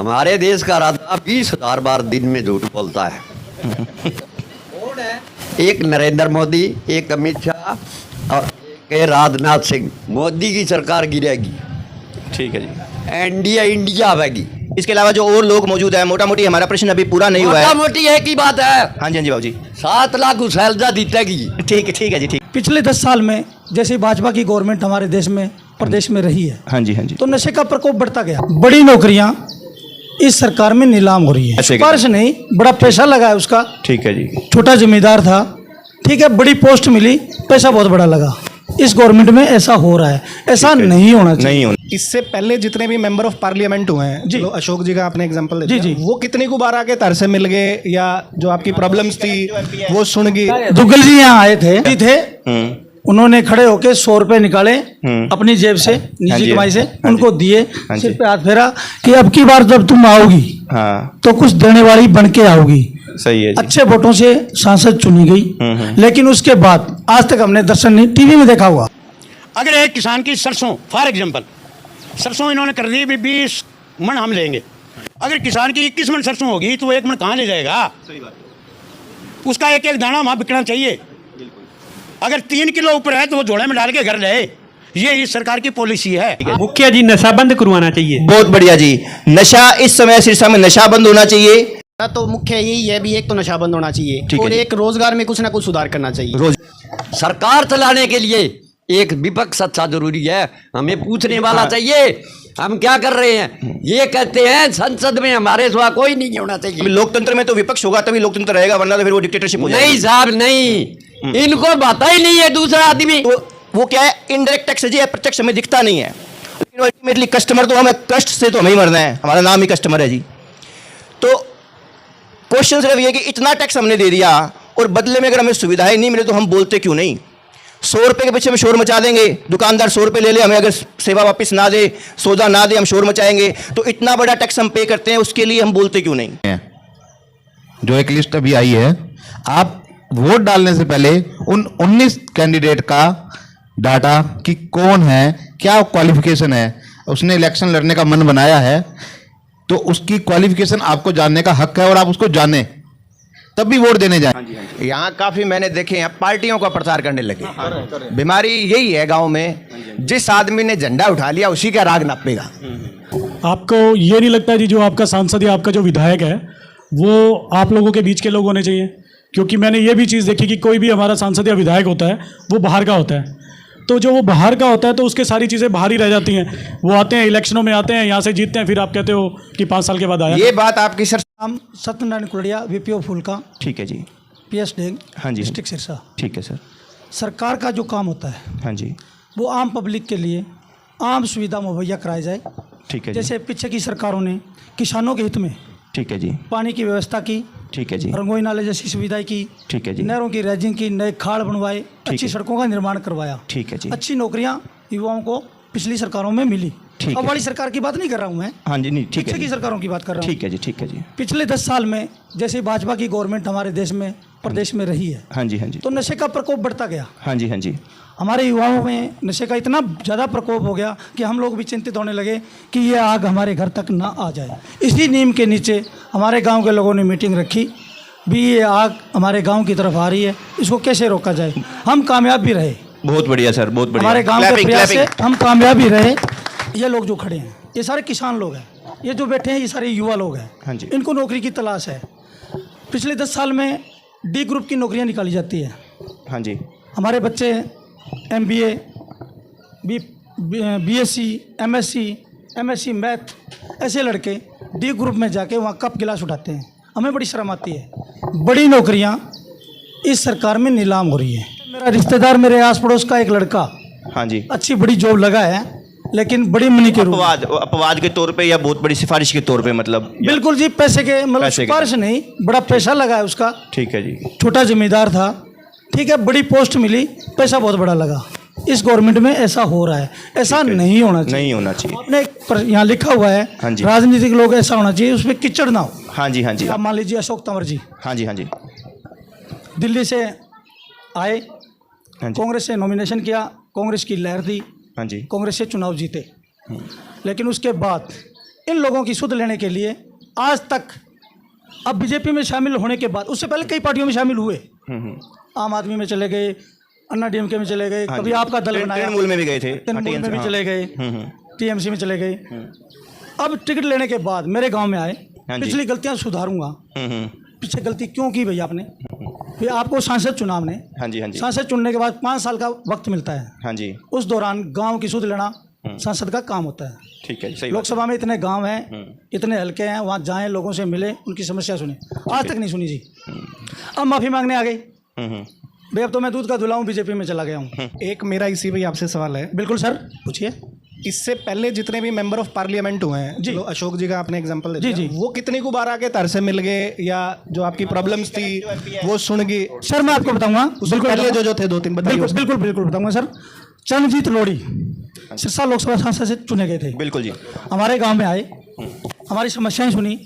हमारे देश का राजा 20,000 बार दिन में झूठ बोलता है। एक नरेंद्र मोदी, एक अमित शाह और एक राजनाथ सिंह। मोदी की सरकार गिरेगी, ठीक है जी। इंडिया आवेगी। इसके अलावा जो और लोग मौजूद हैं, मोटा मोटी हमारा प्रश्न अभी पूरा नहीं हुआ है। मोटा मोटी एक ही बात है। हाँ जी बाबू जी। 7 लाख सैलजा जीतेगी। ठीक है जी, ठीक। पिछले 10 साल में जैसे भाजपा की गवर्नमेंट हमारे देश में प्रदेश में रही है, हाँ जी तो नशे का प्रकोप बढ़ता गया। बड़ी नौकरियां इस सरकार में नीलाम हो रही है। सिफारिश नहीं, बड़ा पैसा लगा है उसका। ठीक है जी। छोटा जमींदार था, ठीक है, बड़ी पोस्ट मिली, पैसा बहुत बड़ा लगा। इस गवर्नमेंट में ऐसा हो रहा है, ऐसा नहीं होना चाहिए। नहीं होना। इससे पहले जितने भी मेंबर ऑफ पार्लियामेंट हुए हैं, जी, जो अशोक जी का आपने एग्जांपल दे जी, दिया, जी, वो कितनी को बार आके तर से मिल गए या जो आपकी प्रॉब्लम्स थी वो सुन गई। दुग्गल जी यहाँ आए थे, उन्होंने खड़े होके 100 रुपए निकाले अपनी जेब से, निजी कमाई से, उनको दिए, सिर पे हाथ फेरा कि अब की बार जब तुम आओगी तो कुछ देने वाली बन के आओगी। सही है जी। अच्छे वोटों से सांसद चुनी गई, लेकिन उसके बाद आज तक हमने दर्शन नहीं, टीवी में देखा हुआ। अगर एक किसान की सरसों, फॉर एग्जांपल सरसों इन्होंने कर दी भी 20 मन हम लेंगे, अगर किसान की 21 मन सरसों होगी तो वो 1 मन कहाँ ले जाएगा? सही बात। उसका एक एक दाना वहाँ बिकना चाहिए। अगर 3 किलो ऊपर है तो वो जोड़े में डाल के घर ले। ये इस सरकार की पॉलिसी है। मुखिया जी नशा बंद करवाना चाहिए। बहुत बढ़िया जी। नशा इस समय सिरसा में नशा बंद होना चाहिए। तो मुख्य यही है भी, एक तो नशा बंद होना चाहिए और एक रोजगार में कुछ ना कुछ सुधार करना चाहिए। सरकार चलाने के लिए एक विपक्ष अच्छा जरूरी है। हमें पूछने वाला चाहिए हम क्या कर रहे हैं। ये कहते हैं संसद में हमारे सिवा कोई नहीं होना चाहिए। लोकतंत्र में तो विपक्ष होगा तभी लोकतंत्र रहेगा, वरना तो फिर वो डिक्टेटरशिप हो जाएगी। नहीं साहब नहीं, इनको पता ही नहीं है दूसरा आदमी। वो क्या है, इनडायरेक्ट टैक्स है जी, प्रत्यक्ष हमें दिखता नहीं है। लेकिन अल्टीमेटली कस्टमर तो हमें, कष्ट से तो हमें ही मरना है, हमारा नाम ही कस्टमर है जी। तो क्वेश्चन सिर्फ ये कि इतना टैक्स हमने दे दिया और बदले में अगर हमें सुविधाएं नहीं मिले तो हम बोलते क्यों नहीं? 100 रुपये के पीछे हम शोर मचा देंगे। दुकानदार 100 रुपये ले ले, हमें अगर सेवा वापस ना दे, सौदा ना दे, हम शोर मचाएंगे। तो इतना बड़ा टैक्स हम पे करते हैं, उसके लिए हम बोलते क्यों नहीं? जो एक लिस्ट अभी आई है, आप वोट डालने से पहले उन 19 कैंडिडेट का डाटा कि कौन है, क्या क्वालिफिकेशन है, उसने इलेक्शन लड़ने का मन बनाया है तो उसकी क्वालिफिकेशन आपको जानने का हक है और आप उसको जाने तब भी वोट देने जाएं। यहाँ काफी मैंने देखे हैं पार्टियों का प्रचार करने लगे। बीमारी यही है गांव में, जिस आदमी ने झंडा उठा लिया उसी का राग नापेगा। आपको ये नहीं लगता जी, जो आपका सांसद या आपका जो विधायक है वो आप लोगों के बीच के लोग होने चाहिए? क्योंकि मैंने ये भी चीज़ देखी कि कोई भी हमारा सांसद या विधायक होता है वो बाहर का होता है, तो जो वो बाहर का होता है तो उसके सारी चीज़ें बाहर ही रह जाती हैं। वो आते हैं, इलेक्शनों में आते हैं, यहाँ से जीतते हैं, फिर आप कहते हो कि 5 साल के बाद आया। ये बात आपकी सर। हम सत्यनारायण कुलड़िया, वीपीओ फूलका, ठीक है जी। PS डेंग, हाँ जी, डिस्ट्रिक्ट सिरसा। ठीक है सर। सरकार का जो काम होता है, हाँ जी, वो आम पब्लिक के लिए आम सुविधा मुहैया कराई जाए। ठीक है। जैसे पीछे की सरकारों ने किसानों के हित में, ठीक है जी, पानी की व्यवस्था की, ठीक है जी, रंगोई नाले जैसी सुविधाएं की, ठीक है जी, नहरों की रेजिंग की, नए खाड़ बनवाए, अच्छी सड़कों का निर्माण करवाया, ठीक है जी, अच्छी नौकरियां युवाओं को पिछली सरकारों में मिली। ठीक अब है। वाली सरकार की बात नहीं कर रहा हूं मैं, हाँ जी, नहीं ठीक है पीछे की सरकारों की बात कर रहा हूँ। ठीक है जी, ठीक है जी। पिछले 10 साल में जैसे भाजपा की गवर्नमेंट हमारे देश में प्रदेश में रही है, हाँ जी, हाँ जी, तो नशे का प्रकोप बढ़ता गया। हाँ जी, हाँ जी। हमारे युवाओं में नशे का इतना ज़्यादा प्रकोप हो गया कि हम लोग भी चिंतित होने लगे कि ये आग हमारे घर तक ना आ जाए। इसी नीम के नीचे हमारे गांव के लोगों ने मीटिंग रखी भी, ये आग हमारे गांव की तरफ आ रही है, इसको कैसे रोका जाए। हम कामयाब भी रहे। बहुत बढ़िया सर, बहुत बढ़िया। हमारे गांव के प्रयास से हम कामयाब भी रहे। ये लोग जो खड़े हैं ये सारे किसान लोग हैं, ये जो बैठे हैं ये सारे युवा लोग हैं। हाँ जी। इनको नौकरी की तलाश है। पिछले 10 साल में D ग्रुप की नौकरियां निकाली जाती है। हाँ जी। हमारे बच्चे MBA, BSc, MSc, MSc math, ऐसे लड़के D ग्रुप में जाके वहाँ कप गिलास उठाते हैं। हमें बड़ी शर्म आती है। बड़ी नौकरियाँ इस सरकार में नीलाम हो रही है। मेरा रिश्तेदार, मेरे आस पड़ोस का एक लड़का, हाँ जी, अच्छी बड़ी जॉब लगा है, लेकिन बड़ी मनी के रूप में, अपवाद के तौर पे या बहुत बड़ी सिफारिश के तौर पे, मतलब बिल्कुल जी, पैसे के मतलब पैसे के सिफारिश नहीं, बड़ा पैसा लगा है उसका। ठीक है जी। छोटा जमींदार था, ठीक है, बड़ी पोस्ट मिली, पैसा बहुत बड़ा लगा। इस गवर्नमेंट में ऐसा हो रहा है, ऐसा नहीं होना चाहिए। नहीं होना चाहिए। आपने यहाँ लिखा हुआ है, हाँ जी, राजनीतिक लोग ऐसा होना चाहिए उसमें कीचड़ ना हो। हाँ जी, हाँ जी। आप मान लीजिए अशोक तंवर जी, हाँ जी, हाँ जी, दिल्ली से आए, हाँ जी, कांग्रेस से नॉमिनेशन किया, कांग्रेस की लहर थी, हाँ जी, कांग्रेस से चुनाव जीते, लेकिन उसके बाद इन लोगों की सुध लेने के लिए आज तक, अब बीजेपी में शामिल होने के बाद, उससे पहले कई पार्टियों में शामिल हुए, आम आदमी में चले गए, अन्ना डीएमके में चले गए, कभी आपका दल बनाया, तृणमूल में भी गए थे, तृणमूल में भी चले गए, टीएमसी में चले गए। अब टिकट लेने के बाद मेरे गांव में आए, पिछली गलतियां सुधारूंगा। पीछे गलती क्यों की भैया आपने? फिर आपको सांसद चुना हमने। हाँ जी, हाँ जी। सांसद चुनने के बाद 5 साल का वक्त मिलता है। हाँ जी। उस दौरान गांव की सुध लेना सांसद का काम होता है। ठीक है, सही। लोकसभा में इतने गांव हैं, इतने हल्के हैं, वहाँ जाएं, लोगों से मिले, उनकी समस्या सुने। आज तक नहीं सुनी जी। अब माफ़ी मांगने आ गई भाई, अब तो मैं दूध का धुला हूँ, बीजेपी में चला गया हूँ। एक मेरा इसी पे आपसे सवाल है। बिल्कुल सर, पूछिए। इससे पहले जितने भी मेंबर ऑफ पार्लियामेंट हुए हैं, जी, जो अशोक जी का आपने एग्जांपल जी जी, वो कितनी को बार आके तर से मिल गए, या जो आपकी प्रॉब्लम्स थी वो सुन गए? सर मैं आपको बताऊंगा, बिल्कुल पहले जो थे 2-3 बताइए। बिल्कुल बिल्कुल बताऊंगा सर। चरणजीत लोढ़ी सिरसा लोकसभा सांसद से चुने गए थे। बिल्कुल जी। हमारे गांव में आए, हमारी समस्याएं सुनी,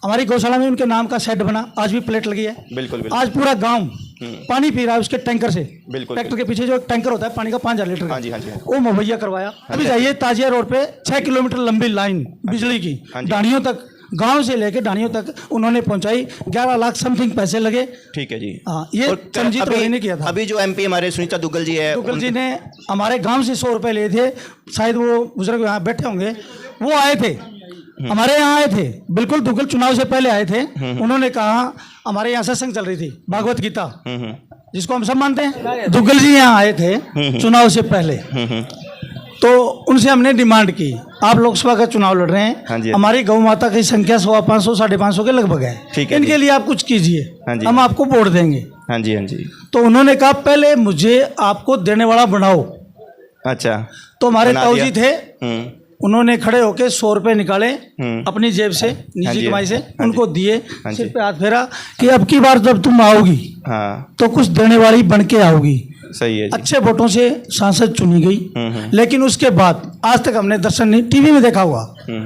हमारी गौशाला में उनके नाम का शेड बना, आज भी प्लेट लगी है। बिल्कुल। आज पूरा गांव पानी पी रहा है उसके टैंकर से। बिल्कुल। ट्रैक्टर के पीछे जो एक टैंकर होता है पानी का 5000 लीटर का, हाँ जी, हाँ जी। वो मुहैया करवाया। अभी जाइए ताजिया रोड पे 6 किलोमीटर लंबी लाइन बिजली की डाणियों तक, गांव से लेकर डाणियों तक उन्होंने पहुंचाई। 11 लाख समथिंग पैसे लगे। ठीक है जी। हाँ, ये चरणजीत लोढ़ी ने किया था। अभी जो एमपी हमारे सुनीता दुग्गल जी है, दुग्गल जी ने हमारे गांव से 100 रुपए लिए थे, शायद वो बुजुर्ग यहाँ बैठे होंगे, वो आए थे हमारे यहाँ, आए थे बिल्कुल। दुग्गल चुनाव से पहले आए थे। उन्होंने कहा, हमारे यहाँ सत्संग चल रही थी भागवत गीता, जिसको हम सब मानते हैं। दुग्गल जी यहाँ आए थे चुनाव से पहले, तो उनसे हमने डिमांड की, आप लोकसभा का चुनाव लड़ रहे हैं, हमारी गौ माता की संख्या 550 550 के लगभग है, इनके लिए आप कुछ कीजिए, हम आपको वोट देंगे। हाँ जी, हाँ जी। तो उन्होंने कहा, पहले मुझे आपको देने वाला बनाओ। अच्छा। तो हमारे ताऊ जी थे, उन्होंने खड़े होके 100 रुपए निकाले अपनी जेब से, निजी कमाई से, उनको दिए, सिर पे हाथ फेरा कि अब की बार जब तुम आओगी तो कुछ देने वाली बन के आओगी। सही है जी। अच्छे वोटों से सांसद चुनी गई, लेकिन उसके बाद आज तक हमने दर्शन नहीं, टीवी में देखा हुआ,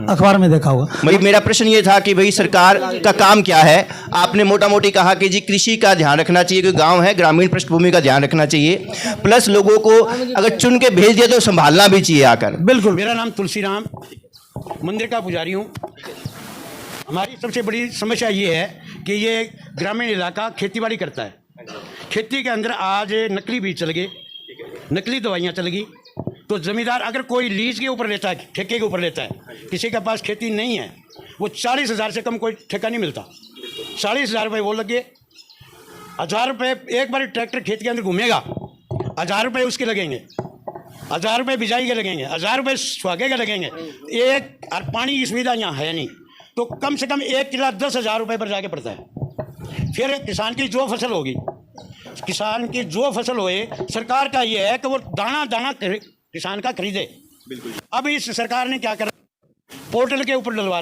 अखबार में देखा हुआ। भाई मेरा प्रश्न ये था कि भाई सरकार का काम क्या है? आपने मोटा मोटी कहा कि जी कृषि का ध्यान रखना चाहिए, क्योंकि गांव है, ग्रामीण पृष्ठभूमि का ध्यान रखना चाहिए, प्लस लोगों को अगर चुन के भेज दिया तो संभालना भी चाहिए आकर। बिल्कुल। मेरा नाम तुलसीराम, मंदिर का पुजारी हूँ। हमारी सबसे बड़ी समस्या ये है कि ये ग्रामीण इलाका खेतीबाड़ी करता है। खेती के अंदर आज नकली बीज चल गए, नकली दवाइयाँ चल गई। तो ज़मींदार अगर कोई लीज के ऊपर लेता है, ठेके के ऊपर लेता है, किसी के पास खेती नहीं है, वो 40,000 से कम कोई ठेका नहीं मिलता। 40,000 रुपये वो लगे, 1,000 रुपये एक बार ट्रैक्टर खेत के अंदर घूमेगा, 1,000 रुपये उसके लगेंगे, 1,000 रुपये बिजाई के लगेंगे, 1,000 रुपये सुहागे के लगेंगे। एक और पानी की सुविधा यहाँ है नहीं, तो कम से कम 1 किला 10,000 रुपये पर जाके पड़ता है। फिर किसान की जो फसल होगी, किसान की जो फसल होए, सरकार का ये है कि वो दाना दाना किसान का खरीदे। बिल्कुल। अब इस सरकार ने क्या कर, पोर्टल के ऊपर डलवा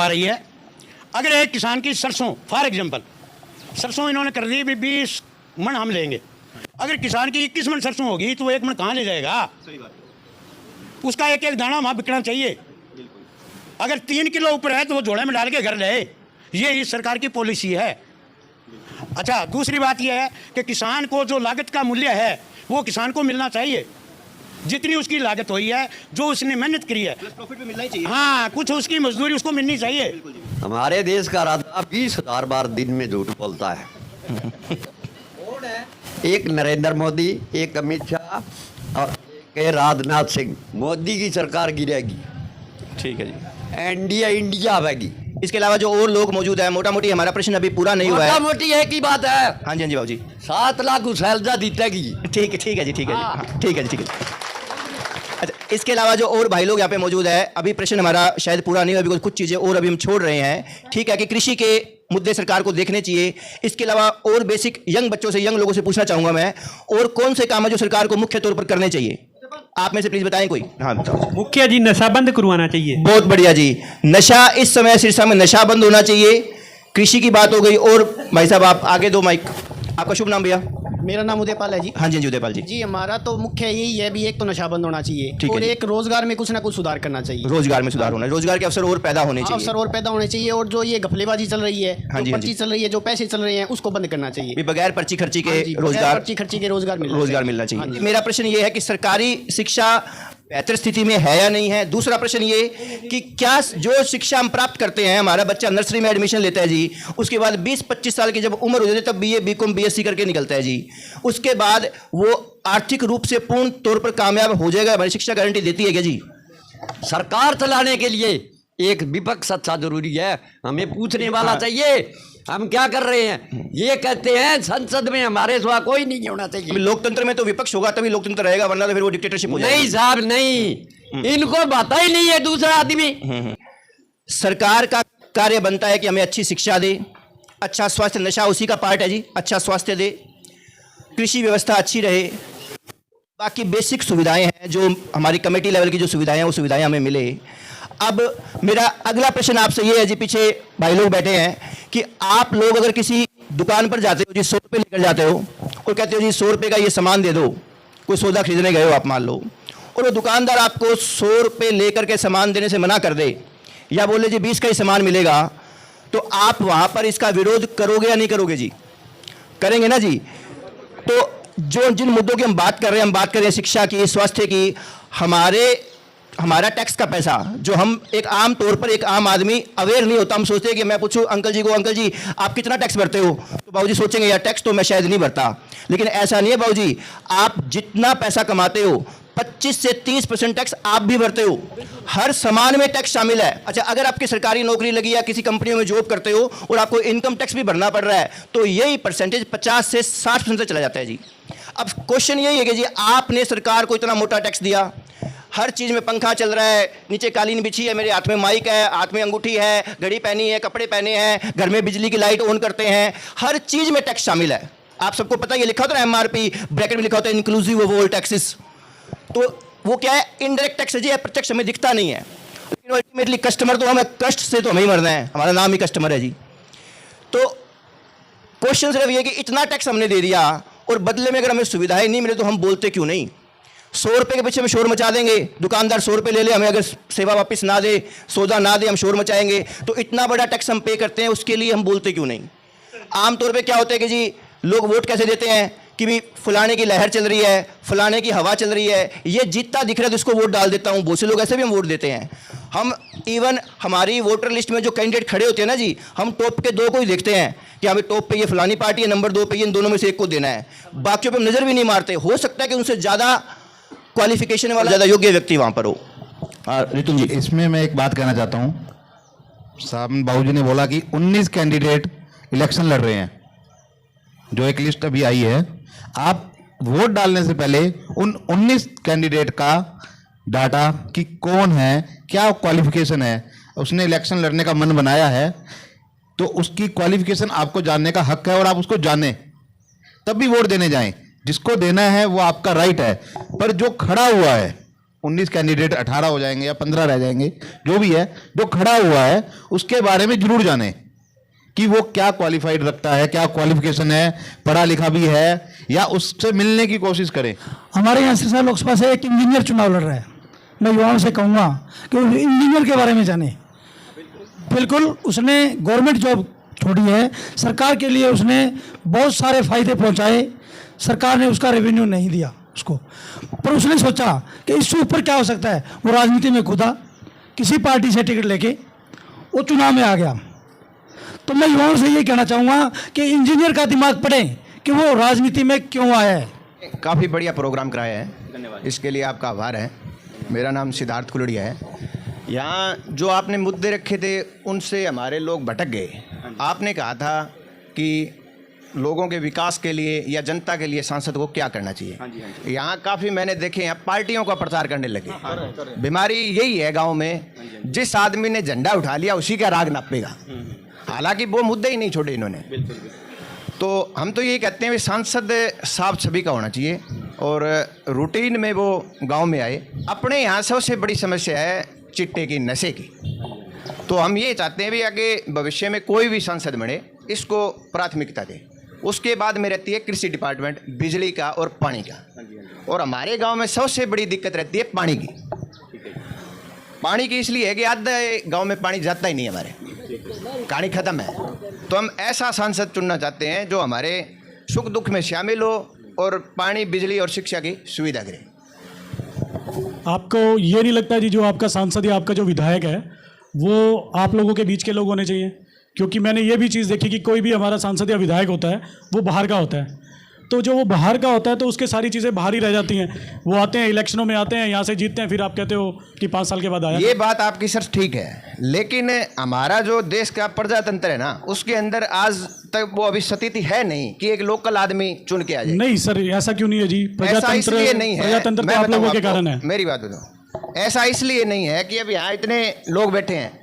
रही है। अगर एक किसान की सरसों, फॉर एग्जांपल सरसों इन्होंने कर दी भी 20 मन हम लेंगे, अगर किसान की 21 मन सरसों होगी तो वो 1 मन कहाँ ले जाएगा? सही बात। उसका एक एक दाना वहाँ बिकना चाहिए। अगर 3 किलो ऊपर है तो वो झोले में डाल के घर ले, ये इस सरकार की पॉलिसी है। अच्छा, दूसरी बात यह है कि किसान को जो लागत का मूल्य है वो किसान को मिलना चाहिए, जितनी उसकी लागत हुई है, जो उसने मेहनत करी है, प्रॉफिट भी मिलना ही चाहिए। हाँ, कुछ उसकी मजदूरी उसको मिलनी चाहिए। हमारे देश का राजा 20,000 बार दिन में झूठ बोलता है। एक नरेंद्र मोदी, एक अमित शाह और एक राजनाथ सिंह। मोदी की सरकार गिरेगी। ठीक है जी। इंडिया इंडिया आवेगी। इसके अलावा जो और लोग मौजूद है, मोटा मोटी हमारा प्रश्न अभी पूरा नहीं हुआ है। मोटा मोटी एक ही बात है। हाँ जी, हाँ जी बाबू जी। 7 लाख शैलजा जीतेगी। ठीक है, ठीक है जी, ठीक है जी, हाँ, ठीक है जी, ठीक है। अच्छा, इसके अलावा जो और भाई लोग यहाँ पे मौजूद है, अभी प्रश्न हमारा शायद पूरा नहीं हुआ, अभी कुछ चीज़ें और अभी हम छोड़ रहे हैं। ठीक है कि कृषि के मुद्दे सरकार को देखने चाहिए। इसके अलावा और बेसिक यंग बच्चों से, यंग लोगों से पूछना चाहूँगा मैं, और कौन से काम है जो सरकार को मुख्य तौर पर करने चाहिए? आप में से प्लीज बताएं कोई। हाँ बताओ। मुखिया जी, नशा बंद करवाना चाहिए। बहुत बढ़िया जी। नशा इस समय सिरसा में नशा बंद होना चाहिए। कृषि की बात हो गई, और भाई साहब आप आगे दो माइक। आपका शुभ नाम भैया? मेरा नाम उदयपाल है जी। हाँ जी, उदयपाल जी। जी, हमारा तो मुख्य यही है भी, एक तो नशा बंद होना चाहिए, ठीक है और जी। एक रोजगार में कुछ ना कुछ सुधार करना चाहिए। रोजगार में सुधार होना, रोजगार के अवसर और पैदा होने चाहिए। अवसर और पैदा होने चाहिए, और जो ये घपलेबाजी चल रही है, हाँ जी, जो हाँ जी। पर्ची चल रही है, जो पैसे चल रहे हैं, उसको बंद करना चाहिए। भी बगैर पर्ची खर्ची के हाँ जी, बगैर रोजगार, पर्ची खर्ची के रोजगार मिलना चाहिए। मेरा प्रश्न ये है कि सरकारी शिक्षा बेहतर स्थिति में है या नहीं है। दूसरा प्रश्न ये कि क्या जो शिक्षा हम प्राप्त करते हैं, हमारा बच्चा नर्सरी में एडमिशन लेता है जी, उसके बाद 20-25 साल की जब उम्र हो जाती है तब BA BCom BSc करके निकलता है जी, उसके बाद वो आर्थिक रूप से पूर्ण तौर पर कामयाब हो जाएगा, हमारी शिक्षा गारंटी देती है क्या जी? सरकार चलाने के लिए एक विपक्ष अच्छा जरूरी है, हमें पूछने वाला चाहिए हम क्या कर रहे हैं। ये कहते हैं संसद में हमारे सिवा कोई नहीं होना चाहिए। लोकतंत्र में तो विपक्ष होगा तभी लोकतंत्र रहेगा, वरना तो फिर वो डिक्टेटरशिप हो जाएगी। नहीं साहब नहीं, इनको पता ही नहीं है दूसरा आदमी। सरकार का कार्य बनता है कि हमें अच्छी शिक्षा दे, अच्छा स्वास्थ्य, नशा उसी का पार्ट है जी, अच्छा स्वास्थ्य दे, कृषि व्यवस्था अच्छी रहे, बाकी बेसिक सुविधाएं हैं जो हमारी कमेटी लेवल की जो सुविधाएं हैं वो सुविधाएं हमें मिले। अब मेरा अगला प्रश्न आपसे ये है जी, पीछे भाई लोग बैठे हैं, कि आप लोग अगर किसी दुकान पर जाते हो जी, 100 रुपये लेकर जाते हो और कहते हो जी 100 रुपये का ये सामान दे दो, कोई सौदा खरीदने गए हो आप मान लो, और वो दुकानदार आपको 100 रुपये लेकर के सामान देने से मना कर दे या बोले जी 20 का ही सामान मिलेगा, तो आप वहाँ पर इसका विरोध करोगे या नहीं करोगे जी? करेंगे ना जी। तो जो जिन मुद्दों की हम बात कर रहे हैं, हम बात कर रहे हैं शिक्षा की, स्वास्थ्य की, हमारा टैक्स का पैसा जो हम एक आम तौर पर एक आम आदमी अवेयर नहीं होता, हम सोचते हैं कि मैं पूछूं अंकल जी को, अंकल जी आप कितना टैक्स भरते हो, तो बाबूजी सोचेंगे यार टैक्स तो मैं शायद नहीं भरता। लेकिन ऐसा नहीं है बाबूजी, आप जितना पैसा कमाते हो 25 से 30% टैक्स आप भी भरते हो, हर सामान में टैक्स शामिल है। अच्छा, अगर आपकी सरकारी नौकरी लगी या किसी कंपनियों में जॉब करते हो और आपको इनकम टैक्स भी भरना पड़ रहा है, तो यही परसेंटेज 50 से 60% तक चला जाता है जी। अब क्वेश्चन यही है कि जी आपने सरकार को इतना मोटा टैक्स दिया, हर चीज़ में पंखा चल रहा है, नीचे कालीन बिछी है, मेरे हाथ में माइक है, हाथ में अंगूठी है, घड़ी पहनी है, कपड़े पहने हैं, घर में बिजली की लाइट ऑन करते हैं, हर चीज़ में टैक्स शामिल है। आप सबको पता है, ये लिखा होता है MRP, ब्रैकेट में लिखा होता है इंक्लूसिव ऑफ ऑल टैक्सेस। तो वो क्या है, इनडायरेक्ट टैक्स है जी, प्रत्यक्ष हमें दिखता नहीं है, लेकिन अल्टीमेटली कस्टमर तो हमें, कष्ट से तो हमें ही मरना है, हमारा नाम ही कस्टमर है जी। तो क्वेश्चन सिर्फ ये कि इतना टैक्स हमने दे दिया और बदले में अगर हमें सुविधाएं नहीं मिले तो हम बोलते क्यों नहीं? 100 रुपये के पीछे हम शोर मचा देंगे, दुकानदार 100 रुपये ले ले, हमें अगर सेवा वापस ना दे, सौदा ना दे, हम शोर मचाएंगे। तो इतना बड़ा टैक्स हम पे करते हैं, उसके लिए हम बोलते क्यों नहीं? आमतौर पे क्या होता है कि जी लोग वोट कैसे देते हैं कि भी फलाने की लहर चल रही है, फलाने की हवा चल रही है, ये जीतता दिख रहा है तो इसको वोट डाल देता हूँ। बहुत से लोग ऐसे भी हम वोट देते हैं। हम इवन हमारी वोटर लिस्ट में जो कैंडिडेट खड़े होते हैं ना जी, हम टॉप के 2 को ही देखते हैं कि हमें टॉप पे ये फलानी पार्टी है, नंबर 2 पे ये, इन दोनों में से एक को देना है, बाकियों पर नज़र भी नहीं मारते। हो सकता है कि उनसे ज़्यादा क्वालिफिकेशन वाला, ज़्यादा योग्य व्यक्ति वहाँ पर हो। रितुल जी, इसमें मैं एक बात कहना चाहता हूँ। साहब बाबूजी ने बोला कि 19 कैंडिडेट इलेक्शन लड़ रहे हैं, जो एक लिस्ट अभी आई है। आप वोट डालने से पहले उन 19 कैंडिडेट का डाटा कि कौन है, क्या क्वालिफिकेशन है, उसने इलेक्शन लड़ने का मन बनाया है, तो उसकी क्वालिफिकेशन आपको जानने का हक है और आप उसको जानें, तब भी वोट देने जाएं। जिसको देना है वो आपका राइट है, पर जो खड़ा हुआ है, 19 कैंडिडेट 18 हो जाएंगे या 15 रह जाएंगे, जो भी है, जो खड़ा हुआ है उसके बारे में जरूर जानें कि वो क्या क्वालिफाइड रखता है, क्या क्वालिफिकेशन है, पढ़ा लिखा भी है, या उससे मिलने की कोशिश करें। हमारे यहाँ सिरसा लोकसभा से एक इंजीनियर चुनाव लड़ रहा है, मैं युवाओं से कहूँगा कि वो इंजीनियर के बारे में जाने। बिल्कुल, उसने गवर्नमेंट जॉब छोड़ी है, सरकार के लिए उसने बहुत सारे फायदे पहुँचाए, सरकार ने उसका रेवेन्यू नहीं दिया उसको, पर उसने सोचा कि इससे ऊपर क्या हो सकता है। वो राजनीति में कूदा, किसी पार्टी से टिकट लेके वो चुनाव में आ गया। तो मैं युवाओं से ये कहना चाहूँगा कि इंजीनियर का दिमाग पढ़ें कि वो राजनीति में क्यों आया है। काफ़ी बढ़िया प्रोग्राम कराया है, धन्यवाद, इसके लिए आपका आभार है। मेरा नाम सिद्धार्थ कुलड़िया है। यहाँ जो आपने मुद्दे रखे थे उनसे हमारे लोग भटक गए। आपने कहा था कि लोगों के विकास के लिए या जनता के लिए सांसद को क्या करना चाहिए। यहाँ काफ़ी मैंने देखे, यहाँ पार्टियों का प्रचार करने लगे। बीमारी यही है गांव में, जिस आदमी ने झंडा उठा लिया उसी का राग नापेगा। हालांकि वो मुद्दे ही नहीं छोड़े इन्होंने। तो हम तो यही कहते हैं सांसद साफ छवि का होना चाहिए और रूटीन में वो गांव में आए। अपने यहाँ सबसे बड़ी समस्या है चिट्टे की, नशे की। तो हम ये चाहते हैं भी आगे भविष्य में कोई भी सांसद बने इसको प्राथमिकता दे। उसके बाद में रहती है कृषि डिपार्टमेंट, बिजली का और पानी का। और हमारे गांव में सबसे बड़ी दिक्कत रहती है पानी की। पानी की इसलिए है कि आधे गांव में पानी जाता ही नहीं, हमारे कहानी ख़त्म है। तो हम ऐसा सांसद चुनना चाहते हैं जो हमारे सुख दुख में शामिल हो और पानी, बिजली और शिक्षा की सुविधा करे। आपको ये नहीं लगता जी जो आपका सांसद या आपका जो विधायक है वो आप लोगों के बीच के लोग होने चाहिए? क्योंकि मैंने ये भी चीज़ देखी कि कोई भी हमारा सांसद या विधायक होता है वो बाहर का होता है, तो जो वो बाहर का होता है तो उसके सारी चीज़ें बाहर ही रह जाती हैं। वो आते हैं, इलेक्शनों में आते हैं, यहाँ से जीतते हैं, फिर आप कहते हो कि 5 साल के बाद आया। ये बात आपकी सर ठीक है, लेकिन हमारा जो देश का प्रजातंत्र है ना, उसके अंदर आज तक वो अभी स्थिति है नहीं कि एक लोकल आदमी चुन के आ जाए। नहीं सर, ऐसा क्यों नहीं है जी? ऐसा इसलिए नहीं है, प्रजातंत्र मैं तो आप बताऊं लोगों के आपको, कारण है। मेरी बात बताओ, ऐसा इसलिए नहीं है कि अब यहाँ इतने लोग बैठे हैं,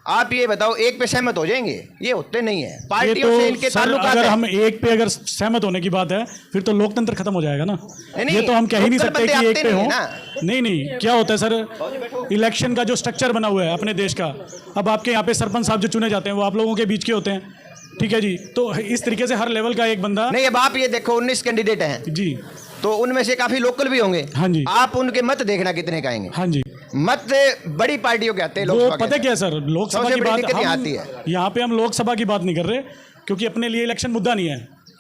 आप ये बताओ एक पे सहमत हो जाएंगे? ये होते नहीं है, पार्टियों से इनके ताल्लुकात अगर हैं। हम एक पे अगर सहमत होने की बात है फिर तो लोकतंत्र खत्म हो जाएगा ना। नहीं, ये तो हम कह ही नहीं लोकतंत्र सकते कि बनते एक पे नहीं हो। है ना। नहीं, क्या होता है सर, इलेक्शन का जो स्ट्रक्चर बना हुआ है अपने देश का, अब आपके यहाँ पे सरपंच साहब जो चुने जाते हैं वो आप लोगों के बीच के होते हैं, ठीक है जी। तो इस तरीके से हर लेवल का एक बंदा। नहीं, अब आप ये देखो 19 कैंडिडेट हैं जी, तो उनमें से काफी लोकल भी होंगे। हाँ जी। आप उनके मत देखना कितने का आएंगे। हाँ जी, मत बड़ी पार्टियों के आते हैं वो लोकसभा पता के। क्या है सर, लोकसभा सबसे की बड़ी बात दिक्कत यहाँ हम आती है। यहाँ पे हम लोकसभा की बात नहीं कर रहे क्योंकि अपने लिए इलेक्शन मुद्दा नहीं है,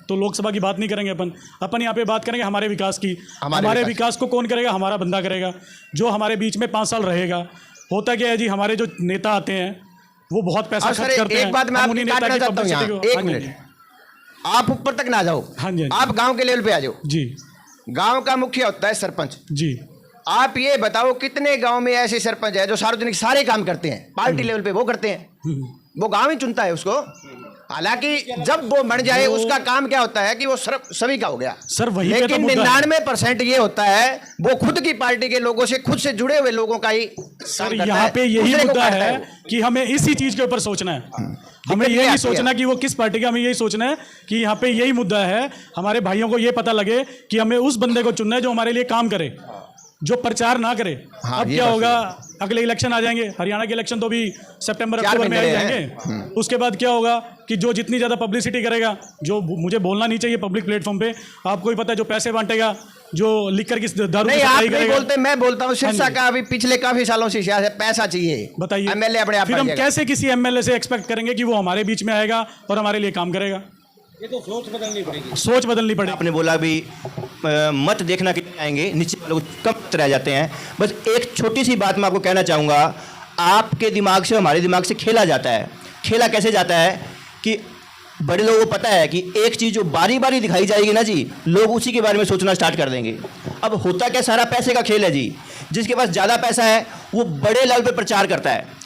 तो लोकसभा की बात नहीं करेंगे अपन यहाँ पे बात करेंगे हमारे विकास की। हमारे विकास को कौन करेगा? हमारा बंदा करेगा जो हमारे बीच में 5 साल रहेगा। होता क्या है जी, हमारे जो नेता आते हैं वो बहुत पैसा और खर्च सर करते हैं। एक बात मैं हम आपकी उन्हीं नेता काटना की चाहता हूँ यहाँ, publicity को- एक हाँ जी, मिनट, आप ऊपर तक ना जाओ। हाँ जी, आप गांव के लेवल पे आ जाओ। जी गांव का मुखिया होता है सरपंच। जी। आप ये बताओ कितने गांव में ऐसे सरपंच है जो सार्वजनिक सारे काम करते हैं, पार्टी लेवल पे वो करते हैं, वो गांव ही चुनता है उसको। हालांकि जब वो बन जाए उसका काम क्या होता है कि वो सभी का हो गया सर, वही पे तो लेकिन मुद्दा है। 99% ये होता है वो खुद की पार्टी के लोगों से, खुद से जुड़े हुए लोगों का ही सर यहाँ पे यही मुद्दा है कि हमें इसी चीज के ऊपर सोचना है। हमें ये नहीं सोचना कि वो किस पार्टी का, हमें यही सोचना है कि यहाँ पे यही मुद्दा है। हमारे भाइयों को ये पता लगे कि हमें उस बंदे को चुनना है जो हमारे लिए काम करे, जो प्रचार ना करे। अब क्या होगा, अगले इलेक्शन आ जाएंगे, हरियाणा के इलेक्शन तो भी सितंबर अक्टूबर में आ जाएंगे। उसके बाद क्या होगा कि जो जितनी ज़्यादा पब्लिसिटी करेगा, जो मुझे बोलना नहीं चाहिए पब्लिक प्लेटफॉर्म पे, आपको ही पता है, जो पैसे बांटेगा, जो लिकर की दारू नहीं, की आप सप्लाई नहीं करेगा। बोलते, मैं बोलता हूँ। शिक्षा का अभी पिछले काफी सालों से सियासत पैसा चाहिए, बताइए एमएलए अपने आप फिर आ हम जाएगा। कैसे किसी एमएलए से एक्सपेक्ट करेंगे कि वो हमारे बीच में आएगा और हमारे लिए काम करेगा? ये तो सोच बदलनी पड़ेगी। आपने बोला भी मत देखना कितने आएंगे, नीचे वाले लोग कम रह जाते हैं। बस एक छोटी सी बात मैं आपको कहना चाहूँगा, आपके दिमाग से हमारे दिमाग से खेला जाता है। खेला कैसे जाता है कि बड़े लोगों को पता है कि एक चीज़ जो बारी बारी दिखाई जाएगी ना जी, लोग उसी के बारे में सोचना स्टार्ट कर देंगे। अब होता क्या, सारा पैसे का खेल है जी। जिसके पास ज़्यादा पैसा है वो बड़े लेवल पर प्रचार करता है।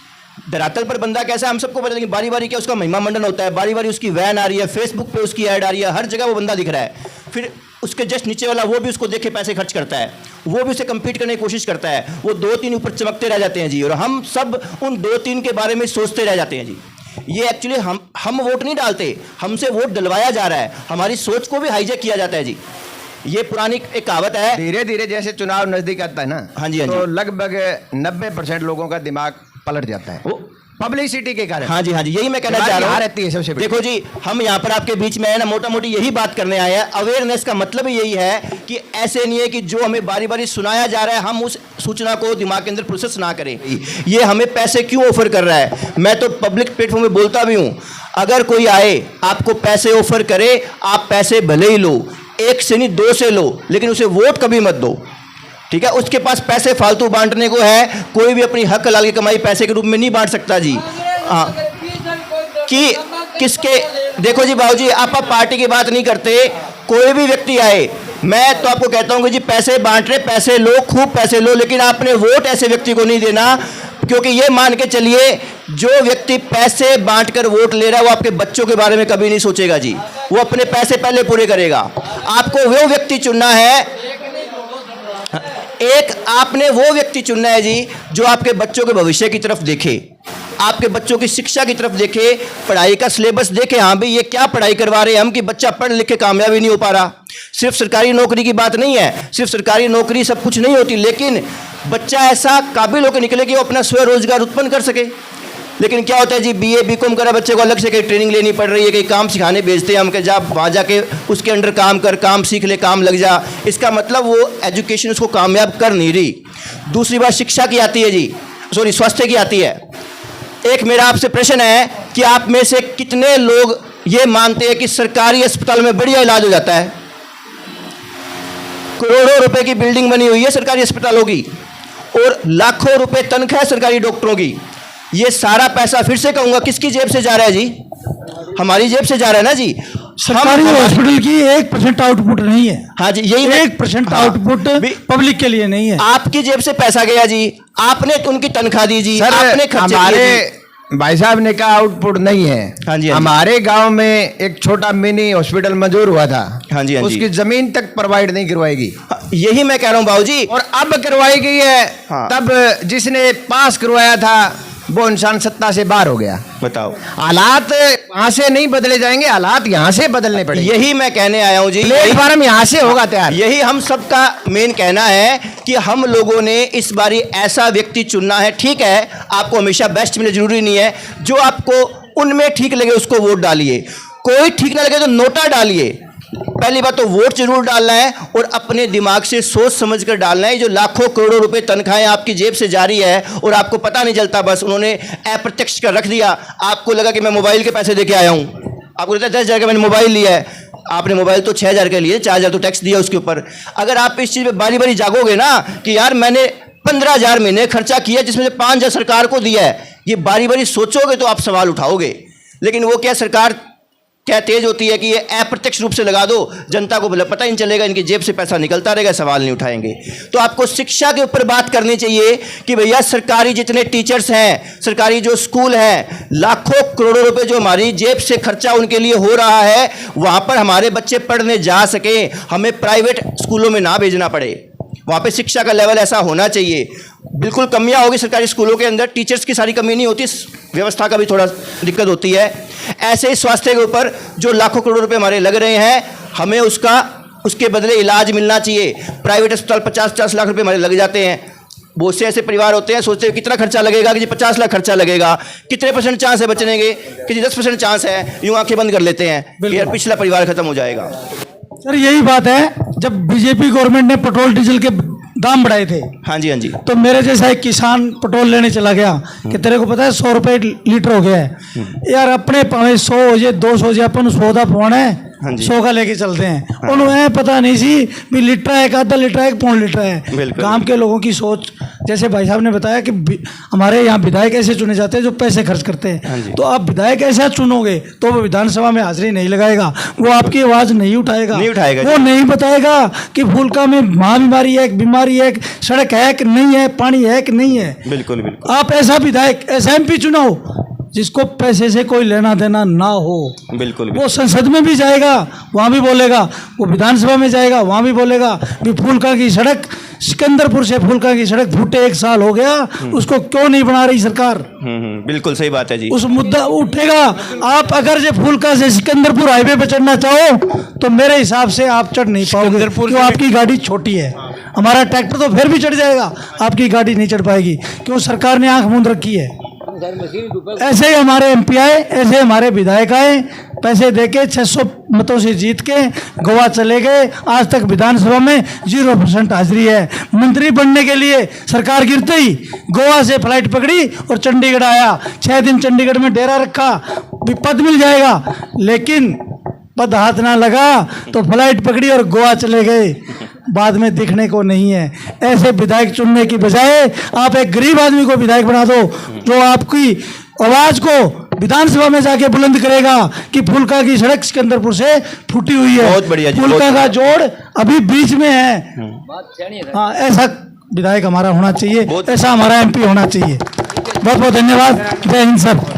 धरातल पर बंदा कैसा है हम सबको पता, लेकिन बारी बारी क्या उसका महिमा मंडन होता है, बारी बारी उसकी वैन आ रही है, फेसबुक पे उसकी ऐड आ रही है, हर जगह वो बंदा दिख रहा है। फिर उसके जस्ट नीचे वाला वो भी उसको देख के पैसे खर्च करता है, वो भी उसे कम्पीट करने की कोशिश करता है। वो 2-3 ऊपर चमकते रह जाते हैं जी, और हम सब उन 2-3 के बारे में सोचते रह जाते हैं जी। ये एक्चुअली हम वोट नहीं डालते, हमसे वोट डलवाया जा रहा है, हमारी सोच को भी हाईजैक किया जाता है जी। ये पुरानी एक कहावत है। धीरे धीरे जैसे चुनाव नजदीक आता है ना, हाँ जी, हाँ तो जी। लगभग 90% लोगों का दिमाग पलट जाता है वो पब्लिसिटी के कारण। हाँ जी, यही मैं कहना चाह रहा हूँ। रहती है सबसे बड़ी। देखो जी, हम यहाँ पर आपके बीच में है ना, मोटा मोटी यही बात करने आए हैं। अवेयरनेस का मतलब यही है कि ऐसे नहीं है कि जो हमें बारी बारी सुनाया जा रहा है हम उस सूचना को दिमाग के अंदर प्रोसेस ना करें। ये हमें पैसे क्यों ऑफर कर रहा है, मैं तो पब्लिक प्लेटफॉर्म में बोलता भी हूँ, अगर कोई आए आपको पैसे ऑफर करे, आप पैसे भले ही लो, 1 से नहीं 2 से लो, लेकिन उसे वोट कभी मत दो, ठीक है। उसके पास पैसे फालतू बांटने को है, कोई भी अपनी हक हलाल की कमाई पैसे के रूप में नहीं बांट सकता जी। हाँ, कि किसके, देखो जी बाबूजी, आप पार्टी की बात नहीं करते, कोई भी व्यक्ति आए, मैं तो आपको कहता हूँ कि जी पैसे बांट रहे, पैसे लो, खूब पैसे लो, लेकिन आपने वोट ऐसे व्यक्ति को नहीं देना, क्योंकि ये मान के चलिए जो व्यक्ति पैसे बांटकर वोट ले रहा है वो आपके बच्चों के बारे में कभी नहीं सोचेगा जी, वो अपने पैसे पहले पूरे करेगा। आपको वो व्यक्ति चुनना है, एक आपने वो व्यक्ति चुनना है जी जो आपके बच्चों के भविष्य की तरफ देखे, आपके बच्चों की शिक्षा की तरफ देखे, पढ़ाई का सिलेबस देखे। हाँ भाई, ये क्या पढ़ाई करवा रहे हैं हम कि बच्चा पढ़ लिख के कामयाब ही नहीं हो पा रहा। सिर्फ सरकारी नौकरी की बात नहीं है, सिर्फ सरकारी नौकरी सब कुछ नहीं होती, लेकिन बच्चा ऐसा काबिल होकर निकले कि वो अपना स्वरोजगार उत्पन्न कर सके। लेकिन क्या होता है जी, BA BCom करा बच्चे को अलग से कहीं ट्रेनिंग लेनी पड़ रही है, कहीं काम सिखाने भेजते हैं हम कि जा वहाँ जाके उसके अंडर काम कर, काम सीख ले, काम लग जा। इसका मतलब वो एजुकेशन उसको कामयाब कर नहीं रही। दूसरी बात शिक्षा की आती है जी, सॉरी स्वास्थ्य की आती है। एक मेरा आपसे प्रश्न है कि आप में से कितने लोग ये मानते हैं कि सरकारी अस्पताल में बढ़िया इलाज हो जाता है? करोड़ों रुपए की बिल्डिंग बनी हुई है सरकारी अस्पतालों की, और लाखों रुपए तनख्वाह है सरकारी डॉक्टरों की, ये सारा पैसा फिर से कहूंगा किसकी जेब से जा रहा है जी? हमारी जेब से जा रहा है ना जी। सरकारी हॉस्पिटल की 1% आउटपुट नहीं है। हाँ जी, यही 1% आउटपुट पब्लिक के लिए नहीं है। आपकी जेब से पैसा गया जी, आपने उनकी तनख्वाह दी जी, आपने खर्चे हमारे किए जी। भाई साहब ने कहा आउटपुट नहीं है। हाँ जी, हमारे गांव में एक छोटा मिनी हॉस्पिटल मंजूर हुआ था। हाँ जी, उसकी जमीन तक प्रोवाइड नहीं करवाएगी। यही मैं कह रहा हूँ बाबूजी। और अब करवाई गई है। हाँ। तब जिसने पास करवाया था वो इंसान सत्ता से बाहर हो गया। बताओ, हालात वहां से नहीं बदले जाएंगे, हालात यहाँ से बदलने पड़ेंगे। यही मैं कहने आया हूँ जी। प्लेटफार्म यहाँ से होगा तैयार। यही हम सबका मेन कहना है कि हम लोगों ने इस बारी ऐसा व्यक्ति चुनना है। ठीक है, आपको हमेशा बेस्ट मिले जरूरी नहीं है, जो आपको उनमें ठीक लगे उसको वोट डालिए, कोई ठीक ना लगे तो नोटा डालिए। पहली बात तो वोट जरूर डालना है और अपने दिमाग से सोच समझ कर डालना है। जो लाखों करोड़ों रुपए तनख्वाहें आपकी जेब से जारी है और आपको पता नहीं चलता, बस उन्होंने अप्रत्यक्ष कर रख दिया। आपको लगा कि मैं मोबाइल के पैसे देके आया हूं, आपको लगता है 10,000 का मैंने मोबाइल लिया है, आपने मोबाइल तो 6,000 का लिए, 4,000 तो टैक्स दिया उसके ऊपर। अगर आप इस चीज़ में बारी बारी जागोगे ना कि यार मैंने 15,000 महीने खर्चा किया जिसमें से 5,000 सरकार को दिया है, ये बारी बारी सोचोगे तो आप सवाल उठाओगे। लेकिन वो क्या सरकार क्या तेज होती है कि ये अप्रत्यक्ष रूप से लगा दो, जनता को पता ही नहीं चलेगा, इनकी जेब से पैसा निकलता रहेगा, सवाल नहीं उठाएंगे। तो आपको शिक्षा के ऊपर बात करनी चाहिए कि भैया सरकारी जितने टीचर्स हैं, सरकारी जो स्कूल हैं, लाखों करोड़ों रुपए जो हमारी जेब से खर्चा उनके लिए हो रहा है, वहाँ पर हमारे बच्चे पढ़ने जा सकें, हमें प्राइवेट स्कूलों में ना भेजना पड़े। वहाँ पे शिक्षा का लेवल ऐसा होना चाहिए। बिल्कुल कमियाँ होगी सरकारी स्कूलों के अंदर, टीचर्स की सारी कमी नहीं होती, व्यवस्था का भी थोड़ा दिक्कत होती है। ऐसे ही स्वास्थ्य के ऊपर जो लाखों करोड़ रुपए हमारे लग रहे हैं, हमें उसके बदले इलाज मिलना चाहिए। प्राइवेट अस्पताल 50-50 लाख रुपए हमारे लग जाते हैं। बहुत से ऐसे परिवार होते हैं, सोचते हैं कितना खर्चा लगेगा कि जी 50 लाख खर्चा लगेगा, कितने % चांस है बचने के कि जी 10% चांस है, यूँ आंखें बंद कर लेते हैं कि यार पिछला परिवार खत्म हो जाएगा। सर यही बात है, जब बीजेपी गवर्नमेंट ने पेट्रोल डीजल के दाम बढ़ाए थे, हाँ जी, हाँ जी, तो मेरे जैसा एक किसान पेट्रोल लेने चला गया कि तेरे को पता है 100 रुपए लीटर हो गया है। यार अपने पावे 100 हो जाए 200 हो जाए, अपन 100 का फोन है, 100 का लेके चलते हैं। उन्हें पता नहीं सी भी लीटर है, 1/2 लीटर है, 1 लीटर है। गांव के लोगों की सोच, जैसे भाई साहब ने बताया कि हमारे यहाँ विधायक ऐसे चुने जाते हैं जो पैसे खर्च करते हैं। तो आप विधायक ऐसा चुनोगे तो वो विधानसभा में हाजिरी नहीं लगाएगा, वो आपकी आवाज़ नहीं उठाएगा, वो नहीं बताएगा कि फूलका में महाबीमारी है, एक बीमारी है, सड़क है कि नहीं है, पानी है कि नहीं है। बिल्कुल बिल्कुल। आप ऐसा विधायक, ऐसा MP चुनाओ जिसको पैसे से कोई लेना देना ना हो। बिल्कुल। वो संसद में भी जाएगा, वहाँ भी बोलेगा, वो विधानसभा में जाएगा, वहाँ भी बोलेगा भी फूलका की सड़क, सिकंदरपुर से फूलका की सड़क फूटे 1 साल हो गया, उसको क्यों नहीं बना रही सरकार। बिल्कुल सही बात है जी। उस मुद्दा उठेगा। आप अगर जो फूलका से सिकंदरपुर हाईवे पे चढ़ना चाहो तो मेरे हिसाब से आप चढ़ नहीं पाओगे, क्यों आपकी गाड़ी छोटी है। हमारा ट्रैक्टर तो फिर भी चढ़ जाएगा, आपकी गाड़ी नहीं चढ़ पाएगी, क्यों सरकार ने आंख मूंद रखी है। ऐसे ही हमारे MP आए, ऐसे हमारे विधायक आए, पैसे देके 600 मतों से जीत के गोवा चले गए, आज तक विधानसभा में 0% हाजिरी है। मंत्री बनने के लिए सरकार गिरते ही गोवा से फ्लाइट पकड़ी और चंडीगढ़ आया, 6 दिन चंडीगढ़ में डेरा रखा, भी पद मिल जाएगा, लेकिन पद हाथ ना लगा तो फ्लाइट पकड़ी और गोवा चले गए, बाद में दिखने को नहीं है। ऐसे विधायक चुनने की बजाय आप एक गरीब आदमी को विधायक बना दो जो आपकी आवाज को विधानसभा में जाके बुलंद करेगा कि फूलका की सड़क सिकंदरपुर से फूटी हुई है। बहुत बढ़िया जी, फूलका का जोड़ अभी बीच में है। हाँ, ऐसा विधायक हमारा होना चाहिए, ऐसा हमारा MP होना चाहिए। बहुत बहुत धन्यवाद। जय हिंद सर।